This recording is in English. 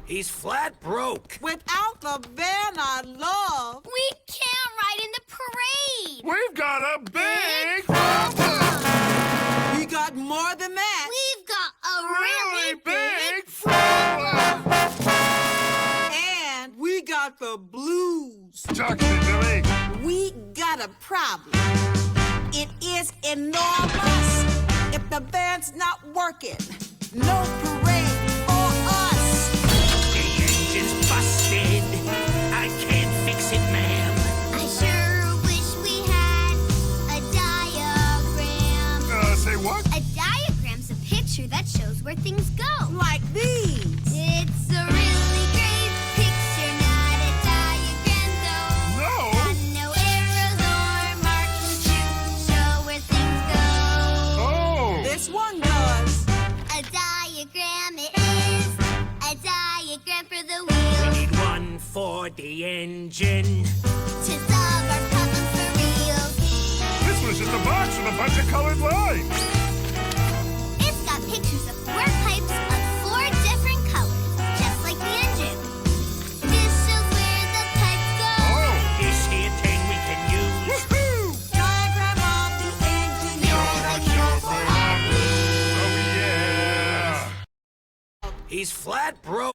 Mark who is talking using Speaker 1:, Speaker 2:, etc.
Speaker 1: He's flat broke.
Speaker 2: Without the van I love,
Speaker 3: We can't ride in the parade.
Speaker 4: We've got a big
Speaker 2: we got more than that.
Speaker 3: We've got a really big
Speaker 4: problem.
Speaker 2: And we got the blues.
Speaker 4: Talk to me, Billy.
Speaker 2: We got a problem. It is enormous. If the van's not working, no parade for us.
Speaker 1: The engine's busted. I can't fix it, ma'am.
Speaker 3: I sure wish we had a diagram.
Speaker 4: Say what?
Speaker 3: A diagram's a picture that shows where things go.
Speaker 2: Like these.
Speaker 3: It's a really great picture, not a diagram though.
Speaker 4: No.
Speaker 3: Got no arrows or markings to show where things go.
Speaker 4: Oh.
Speaker 2: This one does.
Speaker 3: A diagram it is. A diagram for the wheel.
Speaker 1: We need one for the engine.
Speaker 3: To solve our problems for real.
Speaker 4: This was just a box with a bunch of colored lines.
Speaker 3: It's got pictures of 4 pipes of 4 different colors, just like the engine. This shows where the pipes go.
Speaker 4: Oh.
Speaker 1: This here thing we can use.
Speaker 4: Woohoo!
Speaker 2: Diagram of the engine.
Speaker 4: Oh, yeah.
Speaker 1: He's flat broke.